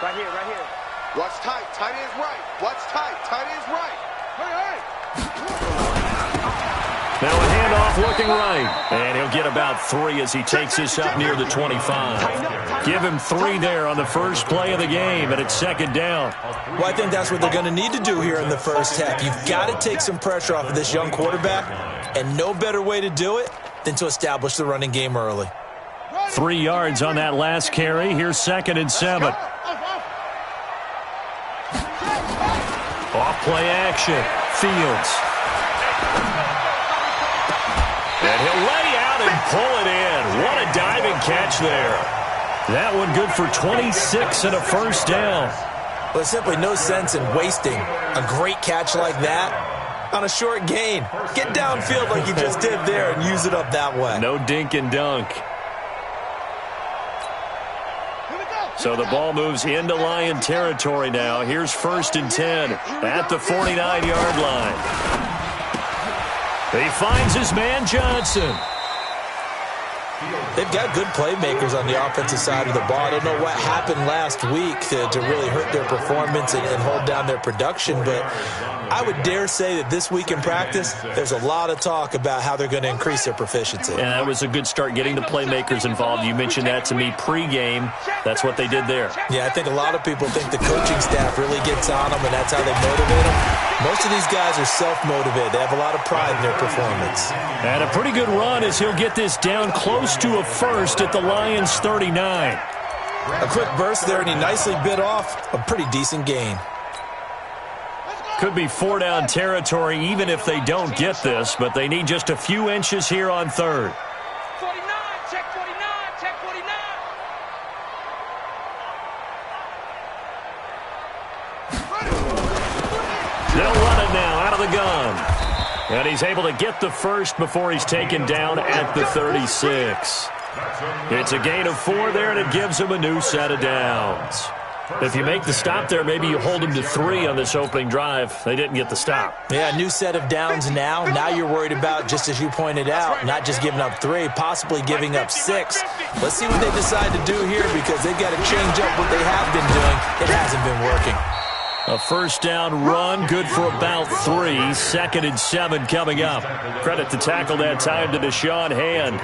Right here, right here. Watch tight. Tight ends right. Watch tight. Tight ends right. Now a handoff looking right. And he'll get about 3 as he takes this up near the 25. Give him 3 there on the first play of the game, and it's second down. Well, I think that's what they're going to need to do here in the first half. You've got to take some pressure off of this young quarterback, and no better way to do it than to establish the running game early. 3 yards on that last carry. Here's second and 7. Off play action. Fields. And he'll lay out and pull it in. What a diving catch there. That one good for 26 and a first down. Well, there's simply no sense in wasting a great catch like that on a short gain. Get downfield like you just did there and use it up that way. No dink and dunk. So the ball moves into Lion territory now. Here's first and 10 at the 49-yard line. He finds his man Johnson. They've got good playmakers on the offensive side of the ball. I don't know what happened last week to really hurt their performance and hold down their production, but I would dare say that this week in practice, there's a lot of talk about how they're going to increase their proficiency. And that was a good start, getting the playmakers involved. You mentioned that to me pregame. That's what they did there. Yeah, I think a lot of people think the coaching staff really gets on them, and that's how they motivate them. Most of these guys are self-motivated. They have a lot of pride in their performance. And a pretty good run as he'll get this down close to a first at the Lions' 39. A quick burst there, and he nicely bit off a pretty decent gain. Could be 4-down territory even if they don't get this, but they need just a few inches here on third. 49, check 49, check 49. They'll run it now out of the gun. And he's able to get the first before he's taken down at the 36. It's a gain of 4 there, and it gives him a new set of downs. If you make the stop there, maybe you hold him to 3 on this opening drive. They didn't get the stop. Yeah, new set of downs now. Now you're worried about, just as you pointed out, not just giving up 3, possibly giving up 6. Let's see what they decide to do here, because they've got to change up what they have been doing. It hasn't been working. A first down run, good for about 3. Second and 7 coming up. Credit the tackle that time to Deshaun Hand.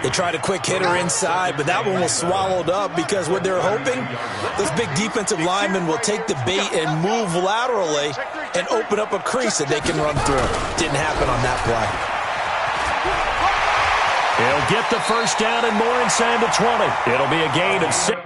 They tried a quick hitter inside, but that one was swallowed up because what they're hoping, those big defensive linemen will take the bait and move laterally and open up a crease that they can run through. Didn't happen on that play. He'll get the first down and more inside the 20. It'll be a gain of 6.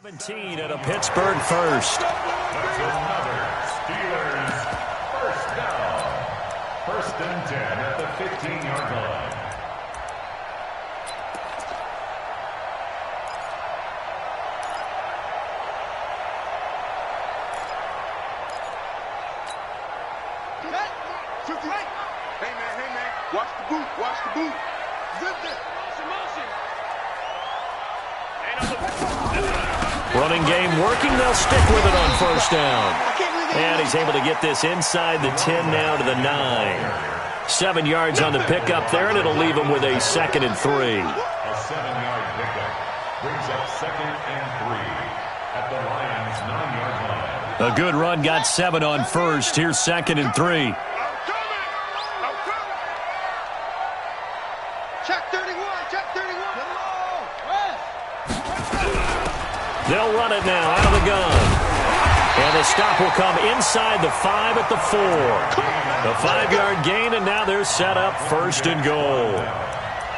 17 at a Pittsburgh first. That's another Steelers first down. 1st and 10 at the 15-yard line. Hey man, watch the boot. Zip it. Running game working. They'll stick with it on 1st down. And he's able to get this inside the 10 now to the 9. 7 yards on the pickup there, and it'll leave him with a 2nd and 3. A 7-yard pickup brings up 2nd and 3 at the Lions' 9-yard line. A good run got 7 on 1st. Here's 2nd and 3. Check 31. They'll run it now out of the gun. And the stop will come inside the 5 at the 4. A 5-yard gain, and now they're set up 1st and goal.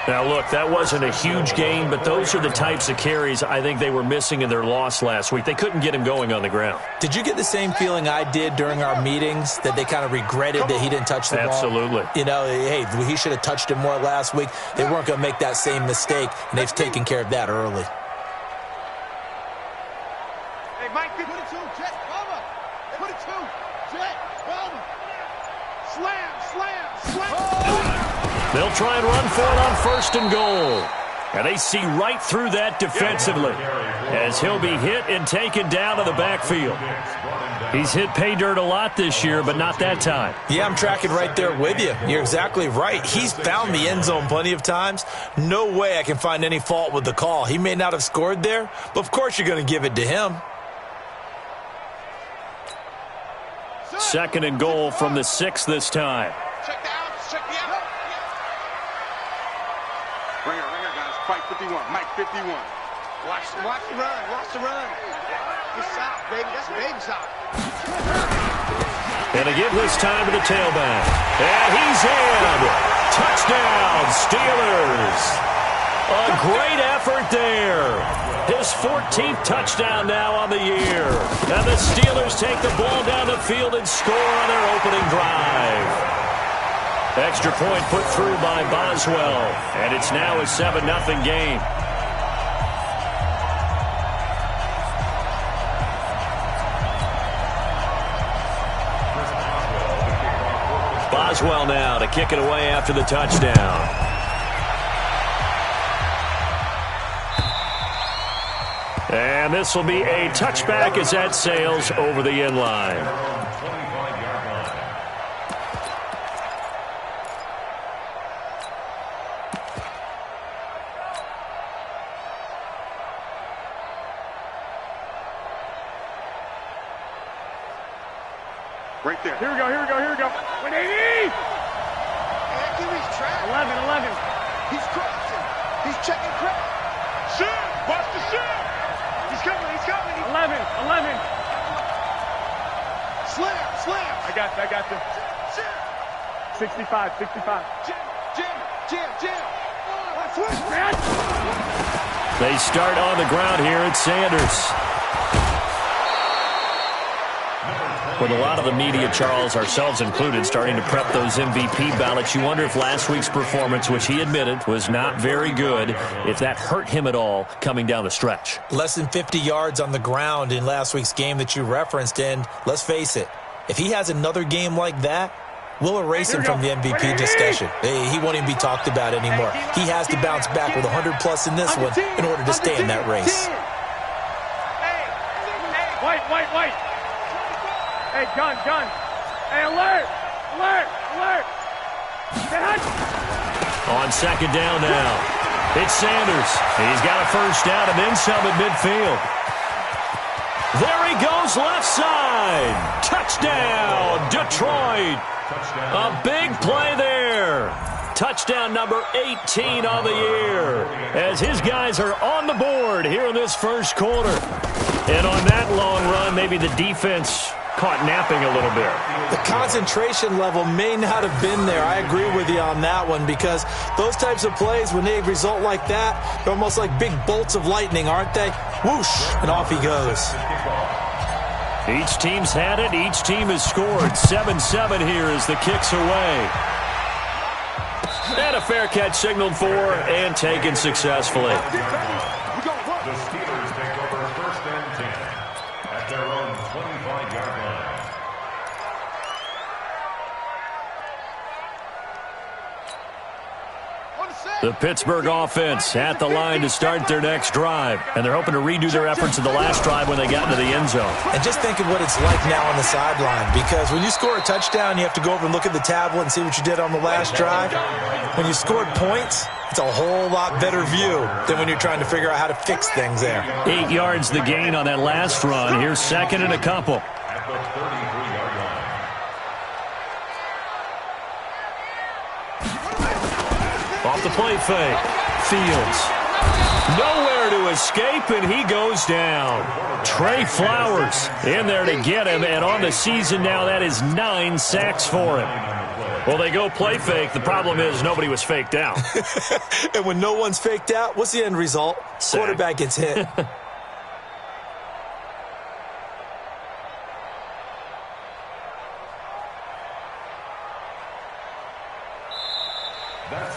Now, look, that wasn't a huge gain, but those are the types of carries I think they were missing in their loss last week. They couldn't get him going on the ground. Did you get the same feeling I did during our meetings, that they kind of regretted that he didn't touch the ball? Absolutely. You know, hey, he should have touched it more last week. They weren't going to make that same mistake, and they've taken care of that early. Hey, Mike, 22, Jet, Bubba. 22, Jet, Bubba. Slam. They'll try and run for it on 1st and goal. And they see right through that defensively as he'll be hit and taken down to the backfield. He's hit pay dirt a lot this year, but not that time. Yeah, I'm tracking right there with you. You're exactly right. He's found the end zone plenty of times. No way I can find any fault with the call. He may not have scored there, but of course you're going to give it to him. 2nd and goal from the 6 this time. Check the out. Right here, guys. Fight 51. Mike 51. Watch the run. Good shot, baby. That's a baby shot. And to give this time to the tailback. And he's in. Touchdown, Steelers. A great effort there. His 14th touchdown now on the year. And the Steelers take the ball down the field and score on their opening drive. Extra point put through by Boswell. And it's now a 7-0 game. Boswell now to kick it away after the touchdown. And this will be a touchback as that sails over the end line. Right there. Here we go. 180! Hey, QB's track. 11. He's crossing. He's checking crack. Shoot! Watch the shoot! He's coming. 11. Slam. I got you. 65. Jam. Switch, man. They start on the ground here at Sanders. With a lot of the media, Charles, ourselves included, starting to prep those MVP ballots, you wonder if last week's performance, which he admitted was not very good, if that hurt him at all coming down the stretch. Less than 50 yards on the ground in last week's game that you referenced, and let's face it, if he has another game like that, we'll erase him from the MVP discussion. He won't even be talked about anymore. He has to bounce back with 100-plus in this one in order to stay in that race. White. Hey, gun. Hey, alert. On 2nd down now, it's Sanders. He's got a 1st down and then some at midfield. There he goes left side. Touchdown, Detroit. A big play there. touchdown number 18 on the year, as his guys are on the board here in this first quarter. And on that long run, maybe the defense caught napping a little bit. The concentration level may not have been there. I agree with you on that one, because those types of plays, when they result like that, they're almost like big bolts of lightning, aren't they? Whoosh, and off he goes. Each team's had it. Each team has scored. 7-7 here as the kick's away. And a fair catch signaled for and taken successfully. The Steelers take over first and 10 at their own 25-yard line. The Pittsburgh offense at the line to start their next drive. And they're hoping to redo their efforts in the last drive when they got into the end zone. And just think of what it's like now on the sideline, because when you score a touchdown, you have to go over and look at the tablet and see what you did on the last drive. When you scored points, it's a whole lot better view than when you're trying to figure out how to fix things there. 8 yards the gain on that last run. Here's second and a couple. At the 33-yard line. Off the play fake. Fields. Nowhere to escape, and he goes down. Trey Flowers in there to get him, and on the season now, that is 9 sacks for him. Well, they go play fake. The problem is nobody was faked out. And when no one's faked out, what's the end result? Sack. Quarterback gets hit.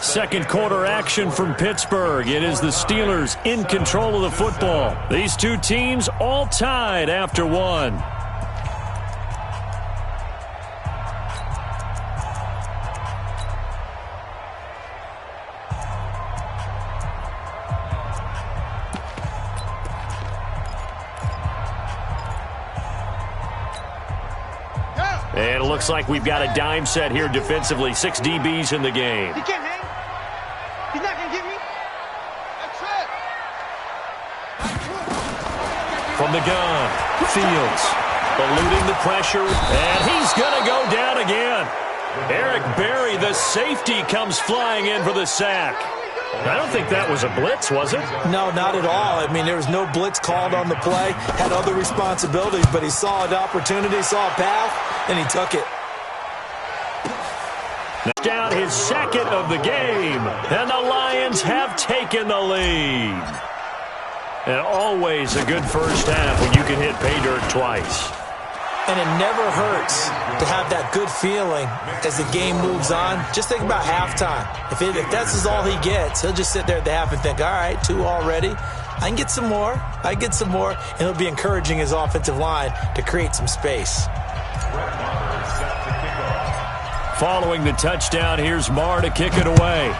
Second quarter action from Pittsburgh. It is the Steelers in control of the football. These two teams all tied after one. And it looks like we've got a dime set here defensively. 6 DBs in the game. He can't hang. He's not going to get me. That's it. From the gun, Fields eluding the pressure, and he's going to go down again. Eric Berry, the safety, comes flying in for the sack. I don't think that was a blitz, was it? No, not at all. I mean, there was no blitz called on the play. Had other responsibilities, but he saw an opportunity, saw a path, and he took it. Down his second of the game, and the Lions have taken the lead. And always a good first half when you can hit pay dirt twice. And it never hurts to have that good feeling as the game moves on. Just think about halftime. If that's all he gets, he'll just sit there at the half and think, all right, 2 already. I can get some more. I get some more. And he'll be encouraging his offensive line to create some space. Following the touchdown, here's Marr to kick it away.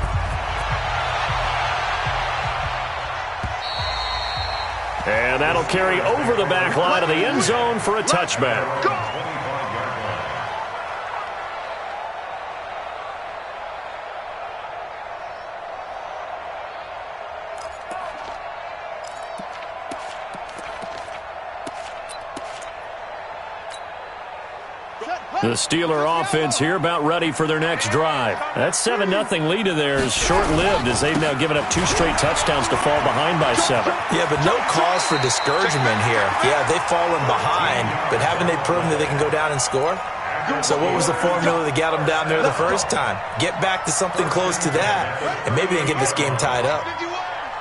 And that'll carry over the back line of the end zone for a touchback. The Steeler offense here about ready for their next drive. That 7-0 lead of theirs short-lived as they've now given up 2 straight touchdowns to fall behind by 7. Yeah, but no cause for discouragement here. Yeah, they've fallen behind, but haven't they proven that they can go down and score? So what was the formula that got them down there the first time? Get back to something close to that, and maybe they can get this game tied up.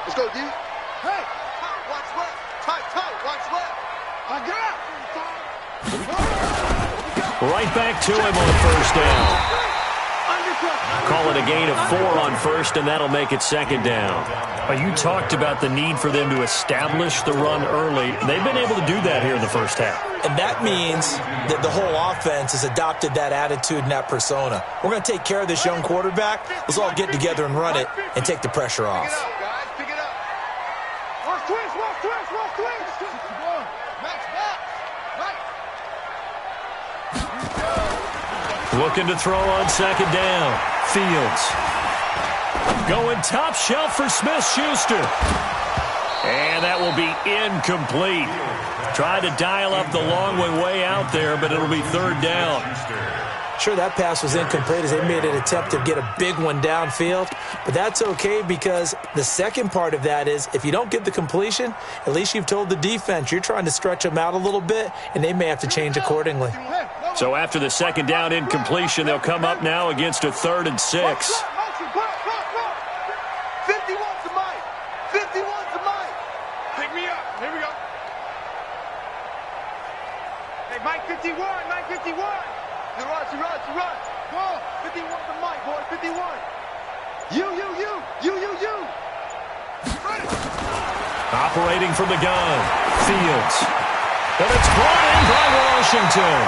Let's go, D. Hey, watch left. Tight, watch left. I got it. Right back to him on first down. Call it a gain of 4 on first, and that'll make it second down. You talked about the need for them to establish the run early. They've been able to do that here in the first half. And that means that the whole offense has adopted that attitude and that persona. We're going to take care of this young quarterback. Let's all get together and run it and take the pressure off. Pick it up, guys. Pick it up. Watch twist. Max back. Right. Looking to throw on second down. Fields. Going top shelf for Smith-Schuster. And that will be incomplete. Tried to dial up the long one way out there, but it'll be third down. Sure, that pass was incomplete as they made an attempt to get a big one downfield, but that's okay because the second part of that is if you don't get the completion, at least you've told the defense you're trying to stretch them out a little bit, and they may have to change accordingly. So after the second down incompletion, they'll come up now against a 3rd and 6. 51 to Mike. 51 to Mike. Pick me up. Here we go. Hey, Mike 51. Mike 51. You run. Go. 51 to Mike, boy. 51. You. Run it. Operating from the gun, Fields. And it's brought in by Washington.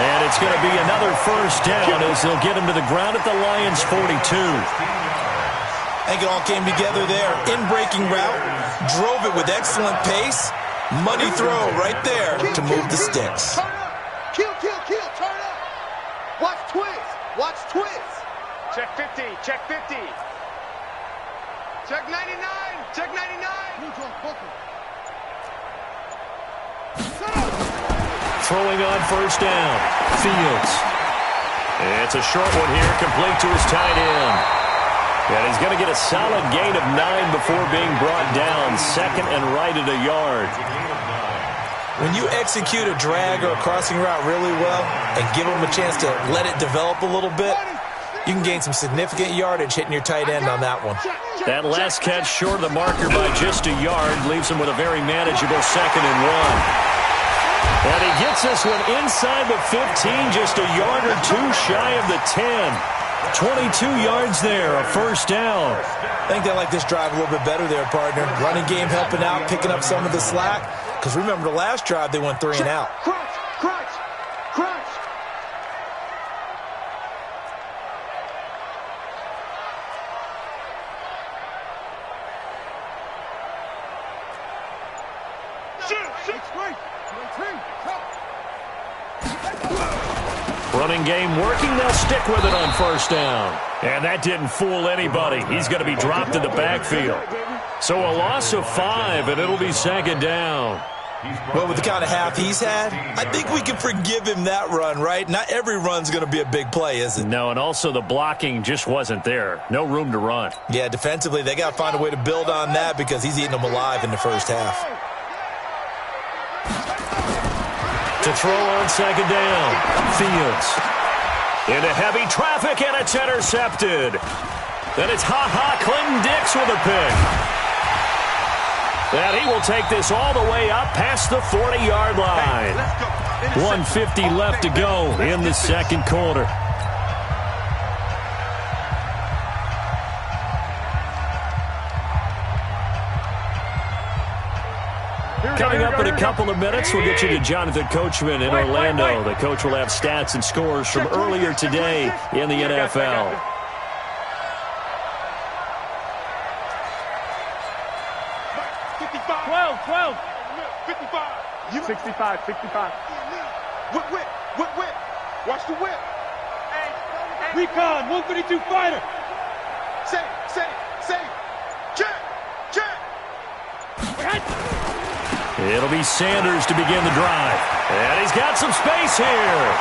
And it's going to be another first down as they'll get him to the ground at the Lions' 42. I think it all came together there. In-breaking route, drove it with excellent pace. Money throw right there to move the sticks. Turn up. Kill. Turn up. Watch twist. Check 50. Check 99. Check 99. Throwing on first down, Fields. It's a short one here, complete to his tight end. And he's going to get a solid gain of 9 before being brought down, 2nd and right at a yard. When you execute a drag or a crossing route really well and give them a chance to let it develop a little bit, you can gain some significant yardage hitting your tight end on that one. That last catch short of the marker by just a yard leaves him with a very manageable 2nd and 1. And he gets this one inside the 15, just a yard or 2 shy of the 10. 22 yards there, a first down. I think they like this drive a little bit better there, partner. Running game helping out, picking up some of the slack. Because remember, the last drive, they went 3 and out. Crunch. Running game working, they'll stick with it on first down. And that didn't fool anybody. He's going to be dropped in the backfield. So a loss of 5, and it'll be 2nd down. Well, with the kind of half he's had, I think we can forgive him that run, right? Not every run's going to be a big play, is it? No, and also the blocking just wasn't there. No room to run. Yeah, defensively, they got to find a way to build on that because he's eating them alive in the first half. To throw on 2nd down, Fields. Into heavy traffic, and it's intercepted. Then it's Clinton Dix with a pick. And he will take this all the way up past the 40-yard line. 1:50 left to go in the second quarter. Coming up in a couple of minutes, we'll get you to Jonathan Coachman in Orlando. The coach will have stats and scores from earlier today in the NFL. 12. 55. 65. Whip. Watch the whip. Recon, 152 fighter. Say. Check. It'll be Sanders to begin the drive. And he's got some space here.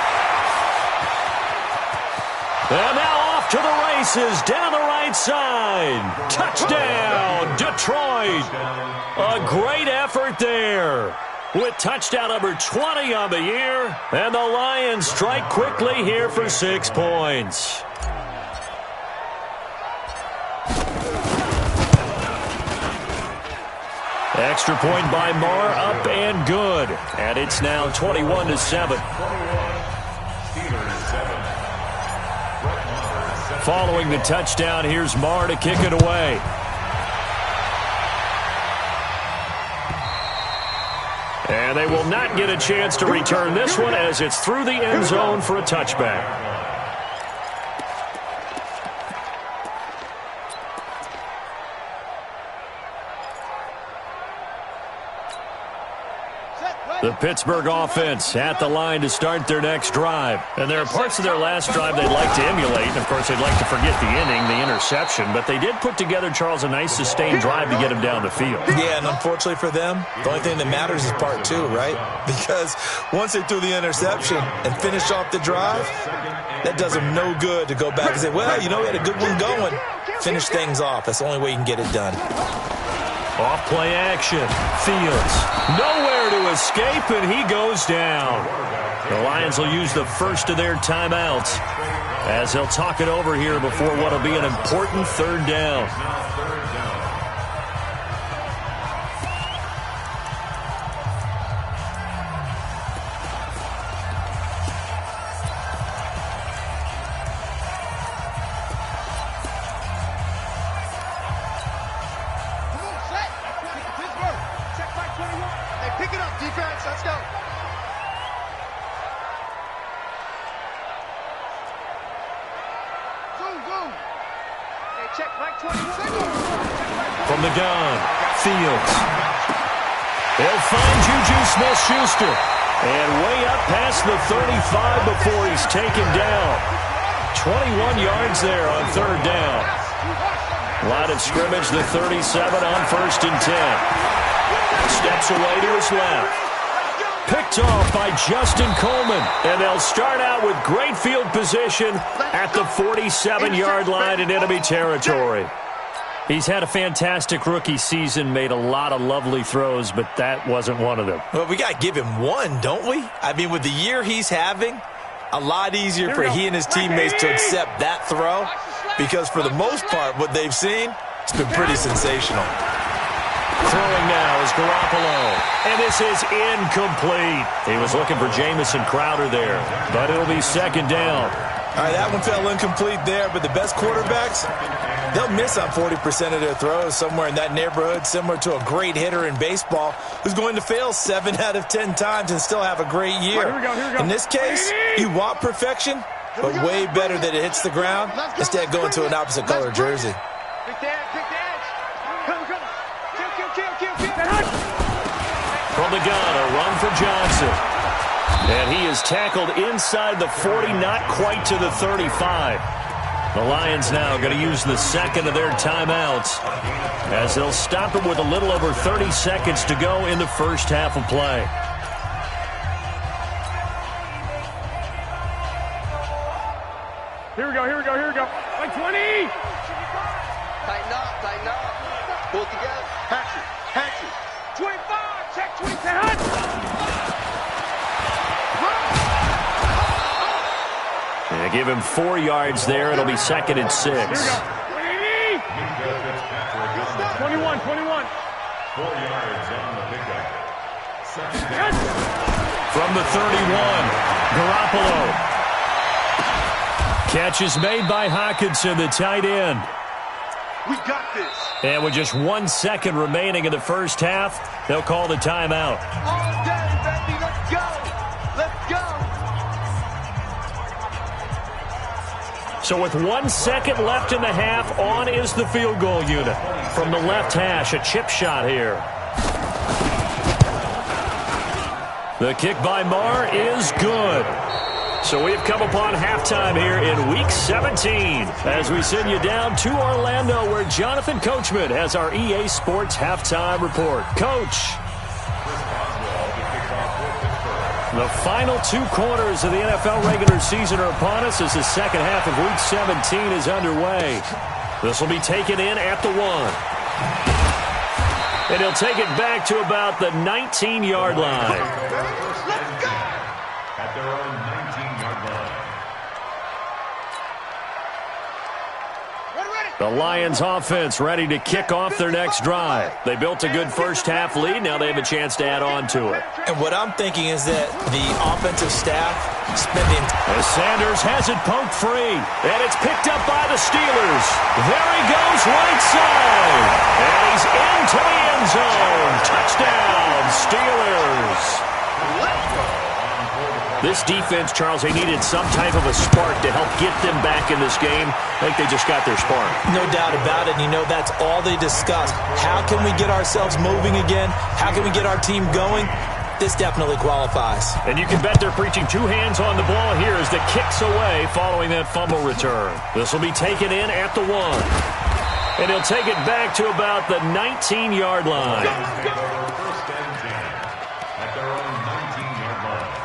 And now off to the races down the right side. Touchdown, Detroit. A great effort there. With touchdown number 20 on the year. And the Lions strike quickly here for 6 points. Extra point by Marr, up and good. And it's now 21-7. Following the touchdown, here's Marr to kick it away. And they will not get a chance to return this one as it's through the end zone for a touchback. The Pittsburgh offense at the line to start their next drive. And there are parts of their last drive they'd like to emulate. And, of course, they'd like to forget the inning, the interception. But they did put together, Charles, a nice sustained drive to get him down the field. Yeah, and unfortunately for them, the only thing that matters is part two, right? Because once they threw the interception and finished off the drive, that does them no good to go back and say, well, you know, we had a good one going. Finish things off. That's the only way you can get it done. Off play action. Fields nowhere to escape, and he goes down. The Lions will use the first of their timeouts as they'll talk it over here before what will be an important third down. From the gun, Fields. They'll find Juju Smith-Schuster. And way up past the 35 before he's taken down. 21 yards there on third down. Line of scrimmage, the 37 on 1st and 10. Steps away to his left. Picked off by Justin Coleman. And they'll start out with great field position at the 47-yard line in enemy territory. He's had a fantastic rookie season, made a lot of lovely throws, but that wasn't one of them. Well, we got to give him one, don't we? I mean, with the year he's having, a lot easier for he and his teammates to accept that throw because for the most part, what they've seen, it's been pretty sensational. Throwing now is Garoppolo, and this is incomplete. He was looking for Jamison Crowder there, but it'll be second down. All right, that one fell incomplete there, but the best quarterbacks, they'll miss on 40% of their throws, somewhere in that neighborhood, similar to a great hitter in baseball who's going to fail 7 out of 10 times and still have a great year. Here we go. In this case, you want perfection, but way better that it hits the ground instead of going to an opposite color jersey. Pick the edge. Come. Kill. From the gun, a run for Johnson. And he is tackled inside the 40, not quite to the 35. The Lions now going to use the second of their timeouts as they'll stop him with a little over 30 seconds to go in the first half of play. Here we go. Like 20. Tighten up. Pull it together. Hatch it. 25. Check 27. They give him 4 yards there. It'll be second and 6. Here we go. 21. 4 yards on the pickup. From the 31, Garoppolo. Catch is made by Hockenson, the tight end. We got this. And with just 1 second remaining in the first half, they'll call the timeout. All day, baby. Let's go. So with 1 second left in the half, on is the field goal unit. From the left hash, a chip shot here. The kick by Marr is good. So we've come upon halftime here in Week 17 as we send you down to Orlando where Jonathan Coachman has our EA Sports Halftime Report. Coach. The final 2 quarters of the NFL regular season are upon us as the second half of Week 17 is underway. This will be taken in at the 1. And he'll take it back to about the 19-yard line. At their own 19-yard line. The Lions offense ready to kick off their next drive. They built a good first half lead. Now they have a chance to add on to it. And what I'm thinking is that the offensive staff spending... As Sanders has it poked free. And it's picked up by the Steelers. There he goes right side. And he's into the end zone. Touchdown, Steelers. This defense, Charles, they needed some type of a spark to help get them back in this game. I think they just got their spark. No doubt about it. You know, that's all they discussed. How can we get ourselves moving again? How can we get our team going? this definitely qualifies. And you can bet they're preaching two hands on the ball here as the kick's away following that fumble return. This will be taken in at the 1. And he'll take it back to about the 19-yard line. First and 10 at their own 19-yard line.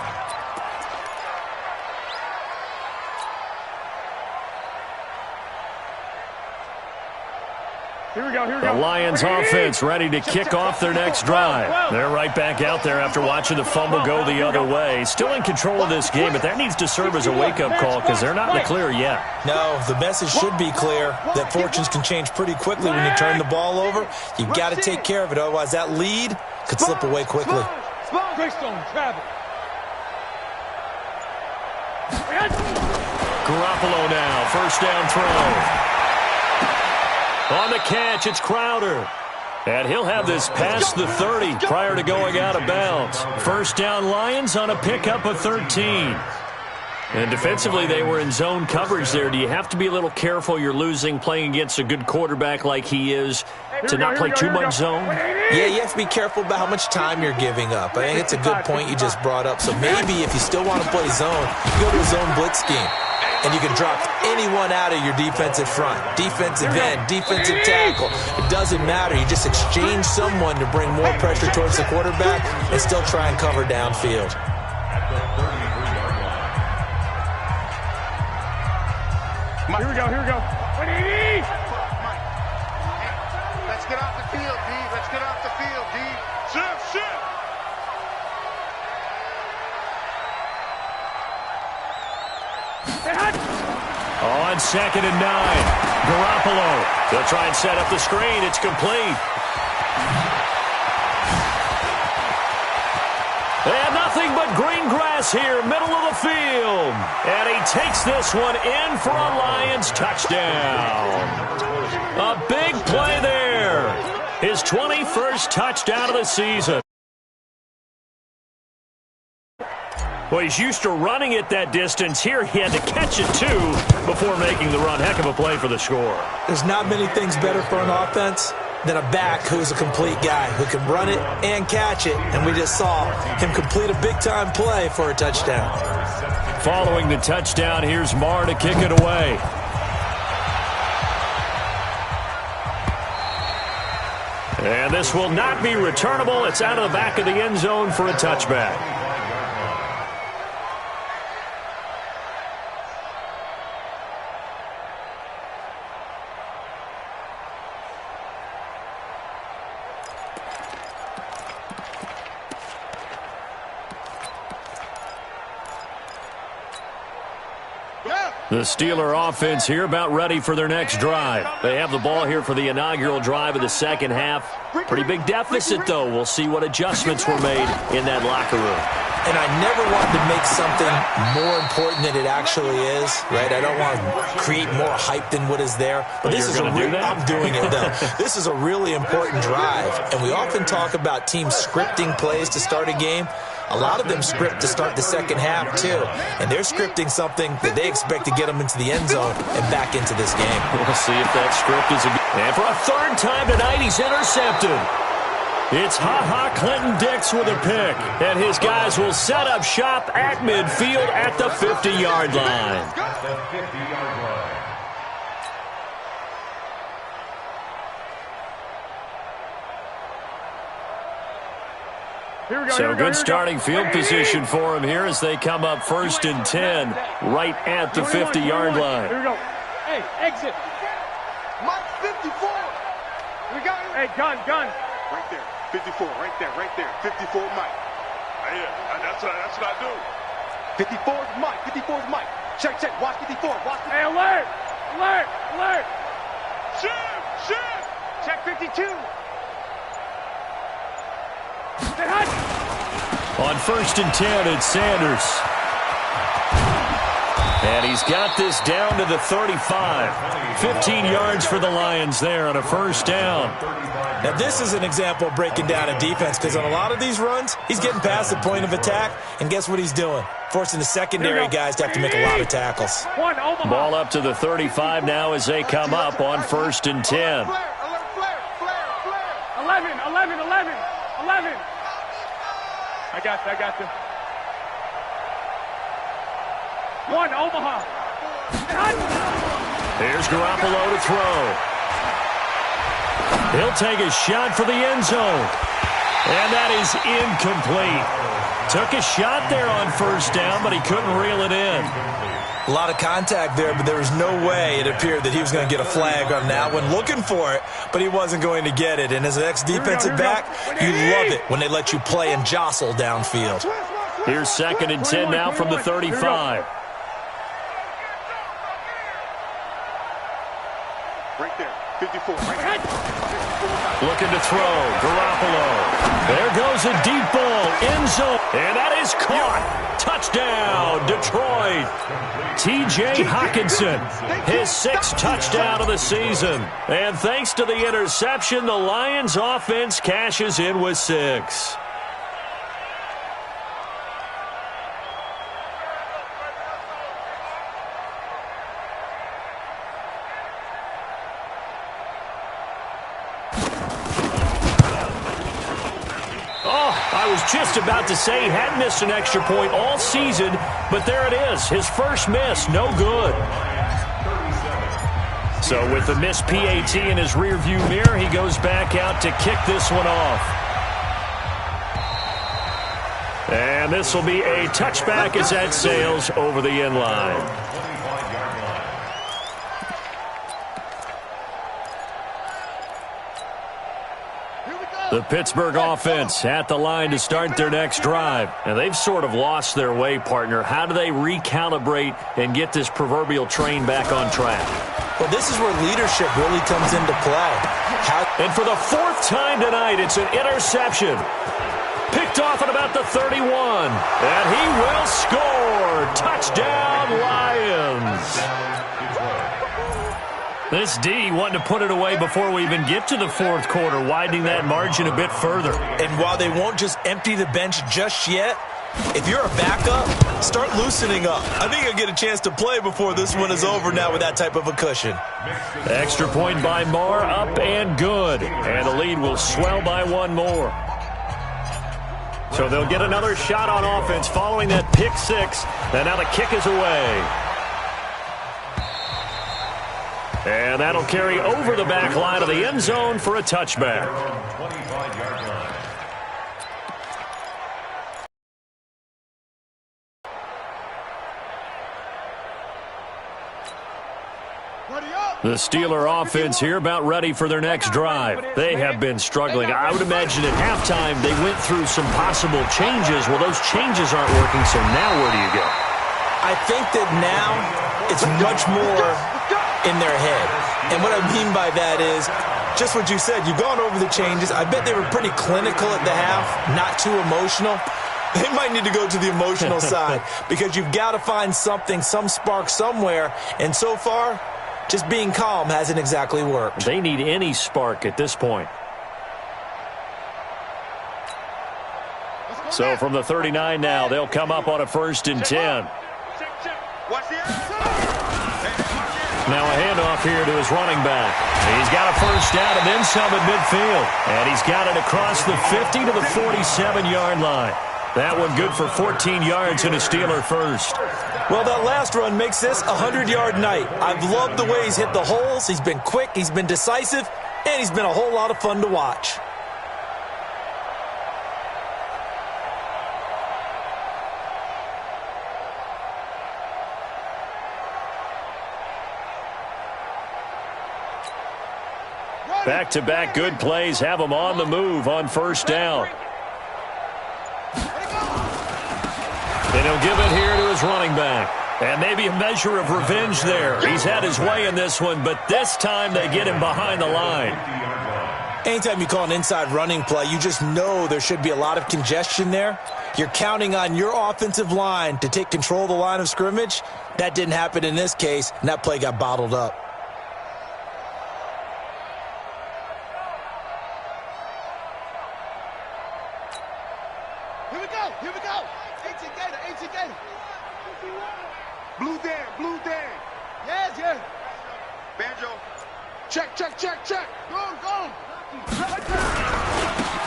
Here we go, here we go. The Lions offense ready to kick off their next drive. They're right back out there after watching the fumble go the other way. Still in control of this game, but that needs to serve as a wake-up call because they're not in the clear yet. No, the message should be clear that fortunes can change pretty quickly when you turn the ball over. You've got to take care of it, otherwise that lead could slip away quickly. Greystone, travel. Garoppolo now, first down throw. On the catch, it's Crowder. And he'll have this past the 30 prior to going out of bounds. First down Lions on a pickup of 13. And defensively, they were in zone coverage there. Do you have to be a little careful you're losing playing against a good quarterback like he is to not play too much zone? Yeah, you have to be careful about how much time you're giving up. I think it's a good point you just brought up. So maybe if you still want to play zone, you go to a zone blitz scheme. And you can drop anyone out of your defensive front. Defensive end, defensive tackle. It doesn't matter. You just exchange someone to bring more pressure towards the quarterback and still try and cover downfield. Here we go, here we go. 180! Let's get off the field, D. Let's get off the field, D. Shift. On 2nd and 9, Garoppolo. They'll try and set up the screen. It's complete. And nothing but green grass here, middle of the field. And he takes this one in for a Lions touchdown. A big play there. His 21st touchdown of the season. Well, he's used to running it that distance. Here he had to catch it, too, before making the run. Heck of a play for the score. There's not many things better for an offense than a back who's a complete guy who can run it and catch it. And we just saw him complete a big-time play for a touchdown. Following the touchdown, here's Marr to kick it away. And this will not be returnable. It's out of the back of the end zone for a touchback. The Steeler offense here about ready for their next drive. They have the ball here for the inaugural drive of the second half. Pretty big deficit, though. We'll see what adjustments were made in that locker room. And I never wanted to make something more important than it actually is, right? I don't want to create more hype than what is there. But this is I'm doing it, though. This is a really important drive. And we often talk about teams scripting plays to start a game. A lot of them script to start the second half, too. And they're scripting something that they expect to get them into the end zone and back into this game. We'll see if that script is a good. And for a third time tonight, he's intercepted. It's Ha-Ha Clinton-Dix with a pick. And his guys will set up shop at midfield at the 50-yard line. At the 50-yard line. So good starting field position for him here as they come up 1st and 10 right at the 50-yard line. Here we go. Hey, exit. Mike, 54. We got it. Hey, gun. Right there. 54, right there. 54 Mike. Yeah, that's what I do. 54 is Mike. 54 is Mike. Check. Watch 54. Hey, alert. Shift. Check 52. On 1st and 10, it's Sanders. And he's got this down to the 35. 15 yards for the Lions there on a first down. Now, this is an example of breaking down a defense because on a lot of these runs, he's getting past the point of attack, and guess what he's doing? Forcing the secondary guys to have to make a lot of tackles. Ball up to the 35 now as they come up on 1st and 10. Flare. 11. I I got you. One, Omaha. Here's Garoppolo to throw. He'll take a shot for the end zone. And that is incomplete. Took a shot there on first down, but he couldn't reel it in. A lot of contact there, but there was no way it appeared that he was going to get a flag on that one. Looking for it, but he wasn't going to get it. And as an ex-defensive back, you love it when they let you play and jostle downfield. Here's 2nd and 10 now from the 35. Right there, 54. Right there. Looking to throw, Garoppolo. There goes a deep ball, end zone, and that is caught. Touchdown, Detroit. T.J. Hockenson, his 6th touchdown of the season. And thanks to the interception, the Lions offense cashes in with 6. I was just about to say he hadn't missed an extra point all season, but there it is. His first miss, no good. So with the missed PAT in his rearview mirror, he goes back out to kick this one off. And this will be a touchback as that sails over the end line. The Pittsburgh offense at the line to start their next drive. And they've sort of lost their way, partner. How do they recalibrate and get this proverbial train back on track? Well, this is where leadership really comes into play. And for the 4th time tonight, it's an interception. Picked off at about the 31. And he will score. Touchdown, Lions. This D wanting to put it away before we even get to the 4th quarter, widening that margin a bit further. And while they won't just empty the bench just yet, if you're a backup, start loosening up. I think you'll get a chance to play before this one is over now with that type of a cushion. Extra point by Marr, up and good. And the lead will swell by 1 more. So they'll get another shot on offense following that pick 6. And now the kick is away. And that'll carry over the back line of the end zone for a touchback. The Steeler offense here about ready for their next drive. They have been struggling. I would imagine at halftime they went through some possible changes. Well, those changes aren't working, so now where do you go? I think that now it's much more in their head. And what I mean by that is just what you said. You've gone over the changes. I bet they were pretty clinical at the half, not too emotional. They might need to go to the emotional side because you've got to find something, some spark somewhere. And so far, just being calm hasn't exactly worked. They need any spark at this point. So from the 39 now, they'll come up on a 1st and 10. Now a handoff here to his running back. He's got a 1st down and then some at midfield. And he's got it across the 50 to the 47-yard line. That one good for 14 yards and a Steeler first. Well, that last run makes this a 100-yard night. I've loved the way he's hit the holes. He's been quick, he's been decisive, and he's been a whole lot of fun to watch. Back-to-back good plays have him on the move on 1st down. And he'll give it here to his running back. And maybe a measure of revenge there. He's had his way in this one, but this time they get him behind the line. Anytime you call an inside running play, you just know there should be a lot of congestion there. You're counting on your offensive line to take control of the line of scrimmage. That didn't happen in this case, and that play got bottled up. Here we go. 18 Gator. Blue Dan. Yes. Banjo. Check. Go.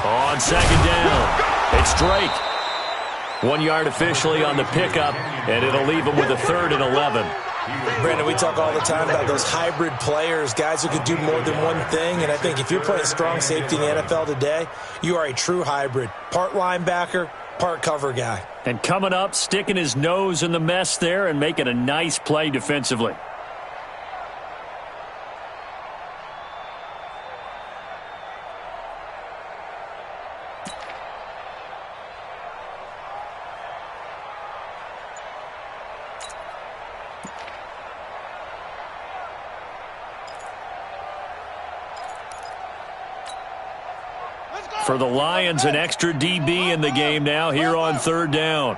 On 2nd down, it's Drake. 1 yard officially on the pickup, and it'll leave him with a 3rd and 11. Brandon, we talk all the time about those hybrid players, guys who can do more than one thing, and I think if you're playing strong safety in the NFL today, you are a true hybrid. Part linebacker, part cover guy. And coming up, sticking his nose in the mess there and making a nice play defensively. For the Lions, an extra DB in the game now here on 3rd down.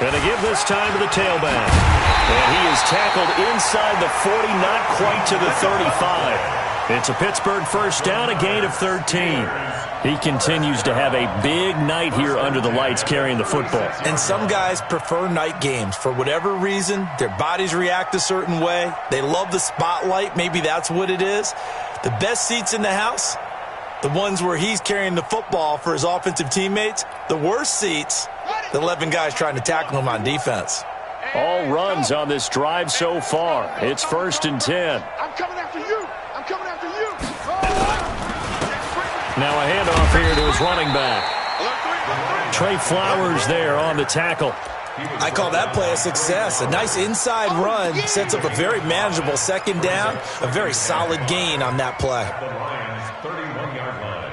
Going to give this time to the tailback. And he is tackled inside the 40, not quite to the 35. It's a Pittsburgh 1st down, a gain of 13. He continues to have a big night here under the lights carrying the football. And some guys prefer night games. For whatever reason, their bodies react a certain way. They love the spotlight. Maybe that's what it is. The best seats in the house, the ones where he's carrying the football for his offensive teammates. The worst seats, the 11 guys trying to tackle him on defense. All runs on this drive so far. It's 1st and 10. I'm coming after you. I'm coming after you. Now a handoff here to his running back. Trey Flowers there on the tackle. I call that play a success. A nice inside run sets up a very manageable 2nd down. A very solid gain on that play. The Lions' 31-yard line.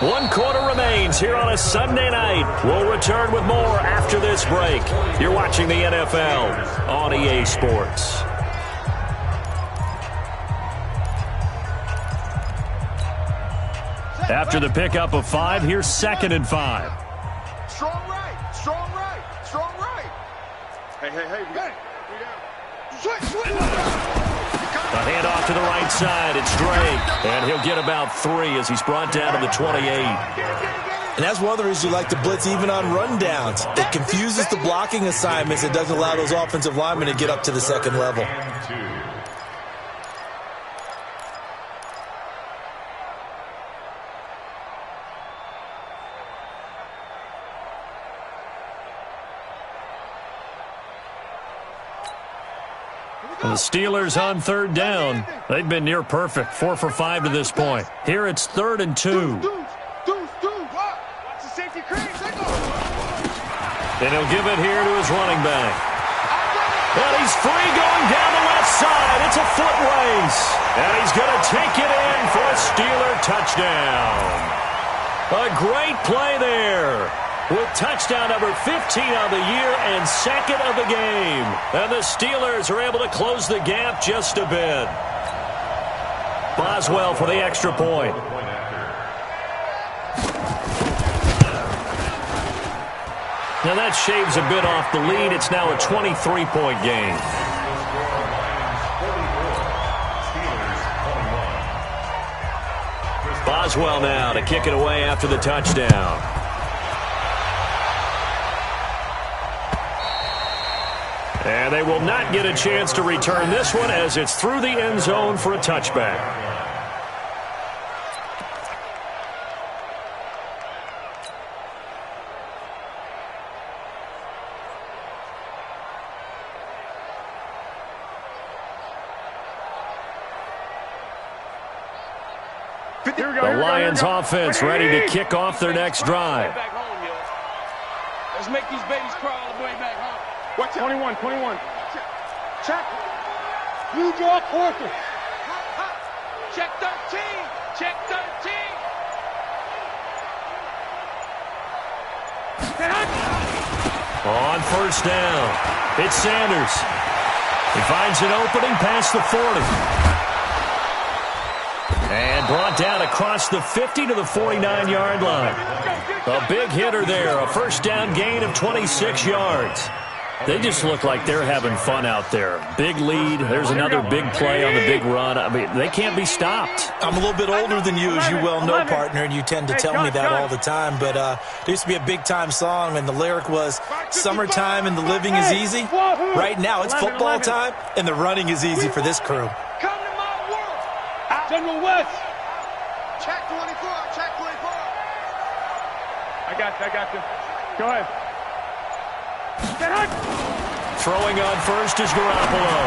One quarter remains here on a Sunday night. We'll return with more after this break. You're watching the NFL on EA Sports. After the pickup of 5, here's 2nd and 5. Strong right. Strong right. Strong right. Hey, we got it. A handoff to the right side. It's Drake. And he'll get about 3 as he's brought down to the 28. And that's one of the reasons you like to blitz even on rundowns. It confuses the blocking assignments. It doesn't allow those offensive linemen to get up to the 2nd level. The Steelers on 3rd down. They've been near perfect, 4 for 5 to this point. Here it's 3rd and 2. Watch the safety crease. And he'll give it here to his running back. And he's free going down the left side. It's a foot race. And he's going to take it in for a Steeler touchdown. A great play there, with touchdown number 15 on the year and 2nd of the game. And the Steelers are able to close the gap just a bit. Boswell for the extra point. Now that shaves a bit off the lead. It's now a 23-point game. Boswell now to kick it away after the touchdown. And they will not get a chance to return this one as it's through the end zone for a touchback. The Lions offense ready to kick off their next drive. Let's make these babies crawl all the way back home. Watch out. 21. Check. You draw quarter. Check 13. Check 13. On 1st down, it's Sanders. He finds an opening past the 40. And brought down across the 50 to the 49-yard line. A big hitter there, a 1st down gain of 26 yards. They just look like they're having fun out there. Big lead. There's another big play on the big run. I mean, they can't be stopped. I'm a little bit older than you, as you well know, partner, and you tend to tell me that all the time. But there used to be a big-time song, and the lyric was, "Summertime and the living is easy." Right now, it's football time, and the running is easy for this crew. Come to my world. General West. Check 24. Check 24. I got you. Go ahead. Get hot. Throwing on first is Garoppolo.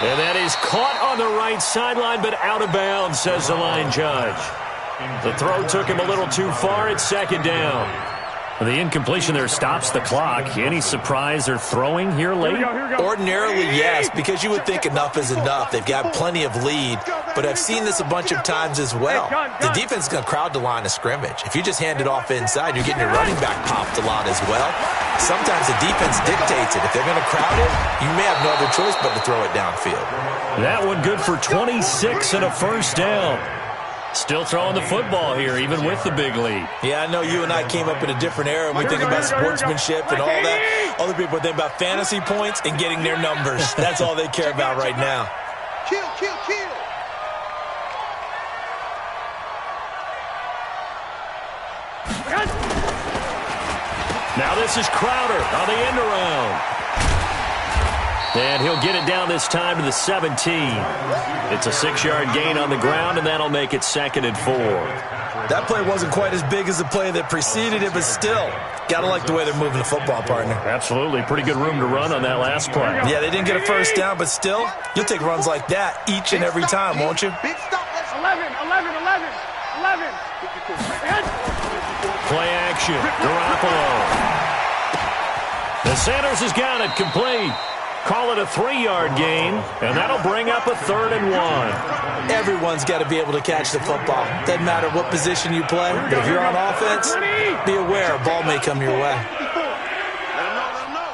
And that is caught on the right sideline, but out of bounds, says the line judge. The throw took him a little too far. It's second down. The incompletion there stops the clock. Any surprise they're throwing here late? Here we go. Ordinarily, yes, because you would think enough is enough. They've got plenty of lead, but I've seen this a bunch of times as well. The defense is going to crowd the line of scrimmage. If you just hand it off inside, you're getting your running back popped a lot as well. Sometimes the defense dictates it. If they're going to crowd it, you may have no other choice but to throw it downfield. That one good for 26 and a first down. Still throwing the football here, even with the big lead. Yeah, I know you and I came up in a different era, and we think about sportsmanship and all that. Other people think about fantasy points and getting their numbers. That's all they care about right now. Kill. Now this is Crowder on the end around. And he'll get it down this time to the 17. It's a 6-yard gain on the ground, and that'll make it 2nd and 4. That play wasn't quite as big as the play that preceded it, but still, got to like the way they're moving the football, partner. Absolutely. Pretty good room to run on that last play. Yeah, they didn't get a first down, but still, you'll take runs like that each and every time, won't you? Big stop. 11. Play action. Garoppolo. The Sanders has got it complete. Call it a 3-yard gain, and that'll bring up a 3rd and 1. Everyone's got to be able to catch the football. Doesn't matter what position you play, but if you're on offense, be aware a ball may come your way. Let him know.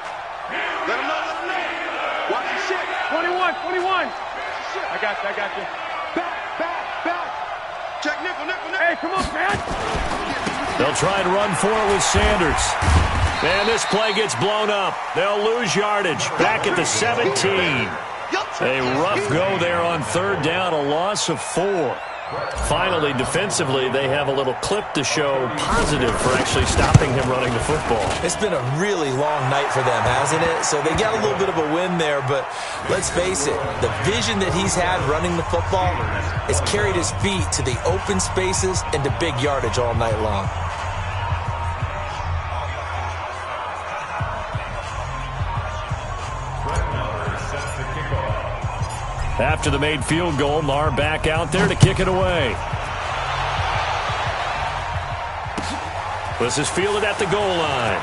Watch the shit. 21. I got you. Back. Check nickel. Hey, come on, man. They'll try and run for it with Sanders. And this play gets blown up. They'll lose yardage. Back at the 17. A rough go there on 3rd down, a loss of 4. Finally, defensively, they have a little clip to show positive for actually stopping him running the football. It's been a really long night for them, hasn't it? So they got a little bit of a win there, but let's face it, the vision that he's had running the football has carried his feet to the open spaces and to big yardage all night long. After the made field goal, Marr back out there to kick it away. This is fielded at the goal line.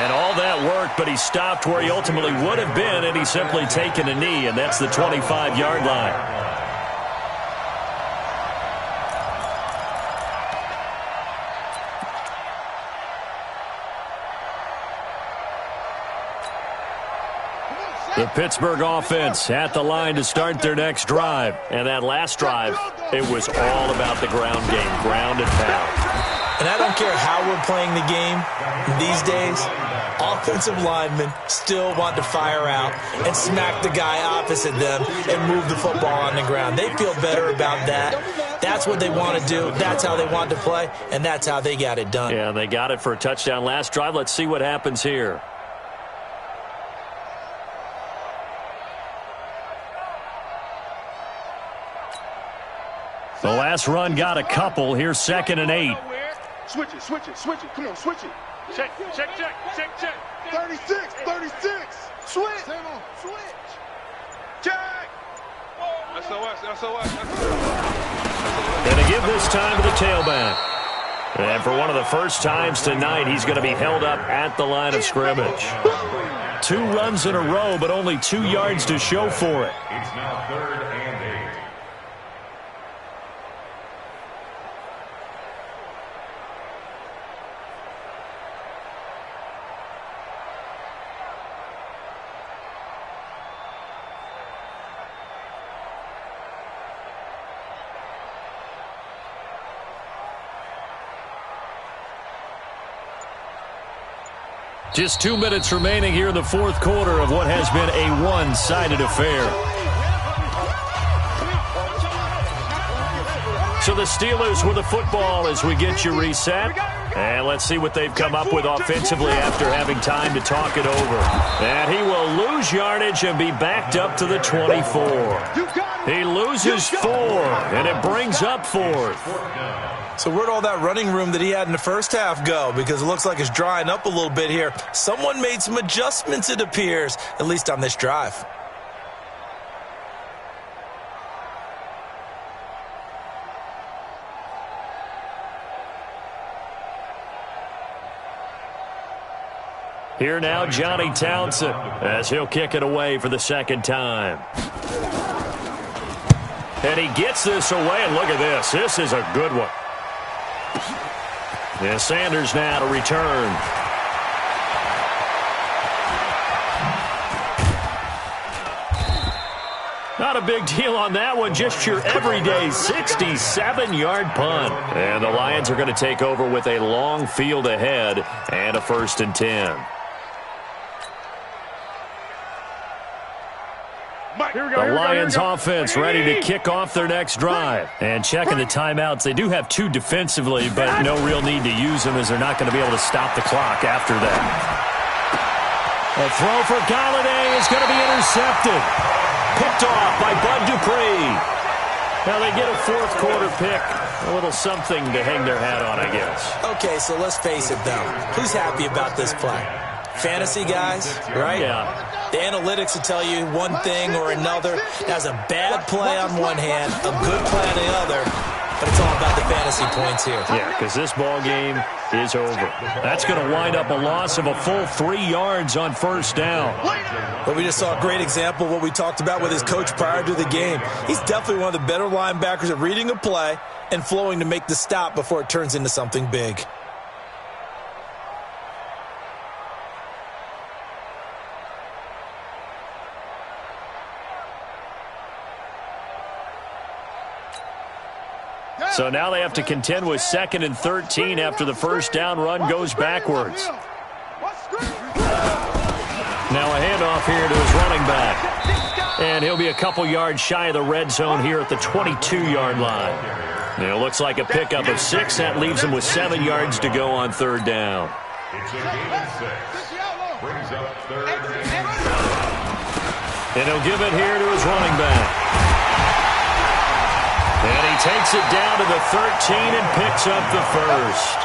And all that worked, but he stopped where he ultimately would have been had he simply taken a knee, and that's the 25-yard line. The Pittsburgh offense at the line to start their next drive. And that last drive, it was all about the ground game, ground and pound. And I don't care how we're playing the game these days, offensive linemen still want to fire out and smack the guy opposite them and move the football on the ground. They feel better about that. That's what they want to do. That's how they want to play, and that's how they got it done. Yeah, they got it for a touchdown last drive. Let's see what happens here. The last run got a couple. Here's 2nd and 8. Switch it. Come on, switch it. Check. 36. Switch. Check. SOS. And to give this time to the tailback. And for one of the first times tonight, he's going to be held up at the line of scrimmage. 2 runs in a row, but only 2 yards to show for it. It's now 3rd and 8. Just 2 minutes remaining here in the fourth quarter of what has been a one-sided affair. So the Steelers with the football as we get you reset. And let's see what they've come up with offensively after having time to talk it over. And he will lose yardage and be backed up to the 24. He loses 4, and it brings up 4th. So where'd all that running room that he had in the first half go? Because it looks like it's drying up a little bit here. Someone made some adjustments, it appears, at least on this drive. Here now, Johnny Townsend, as he'll kick it away for the second time. And he gets this away, and look at this. This is a good one. And Sanders now to return. Not a big deal on that one, just your everyday 67-yard punt. And the Lions are going to take over with a long field ahead and a 1st and 10. The Lions offense ready to kick off their next drive. And checking the timeouts, they do have 2 defensively, but no real need to use them as they're not going to be able to stop the clock after that. A throw for Galladay is going to be intercepted. Picked off by Bud Dupree. Now they get a fourth quarter pick. A little something to hang their hat on, I guess. Okay, so let's face it, though. Who's happy about this play? Fantasy guys, right? Yeah. The analytics will tell you one thing or another. That's a bad play on one hand, a good play on the other. But it's all about the fantasy points here. Yeah, because this ball game is over. That's going to wind up a loss of a full 3 yards on first down. But we just saw a great example of what we talked about with his coach prior to the game. He's definitely one of the better linebackers at reading a play and flowing to make the stop before it turns into something big. So now they have to contend with 2nd and 13 after the first down run goes backwards. Now a handoff here to his running back. And he'll be a couple yards shy of the red zone here at the 22-yard line. And it looks like a pickup of 6. That leaves him with 7 yards to go on third down. It's a gain of 6. Brings up 3rd and 7. And he'll give it here to his running back. And he takes it down to the 13 and picks up the first.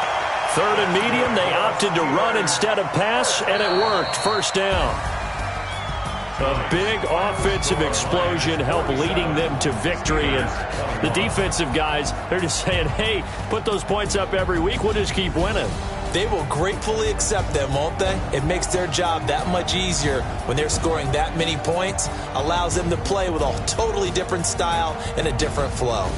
3rd and medium, they opted to run instead of pass, and it worked. First down. A big offensive explosion helped leading them to victory. And the defensive guys, they're just saying, hey, put those points up every week. We'll just keep winning. They will gratefully accept them, won't they? It makes their job that much easier when they're scoring that many points. Allows them to play with a totally different style and a different flow.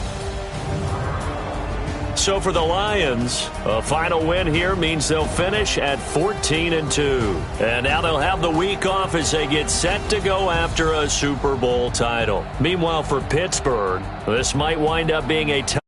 So for the Lions, a final win here means they'll finish at 14-2. And now they'll have the week off as they get set to go after a Super Bowl title. Meanwhile, for Pittsburgh, this might wind up being a tough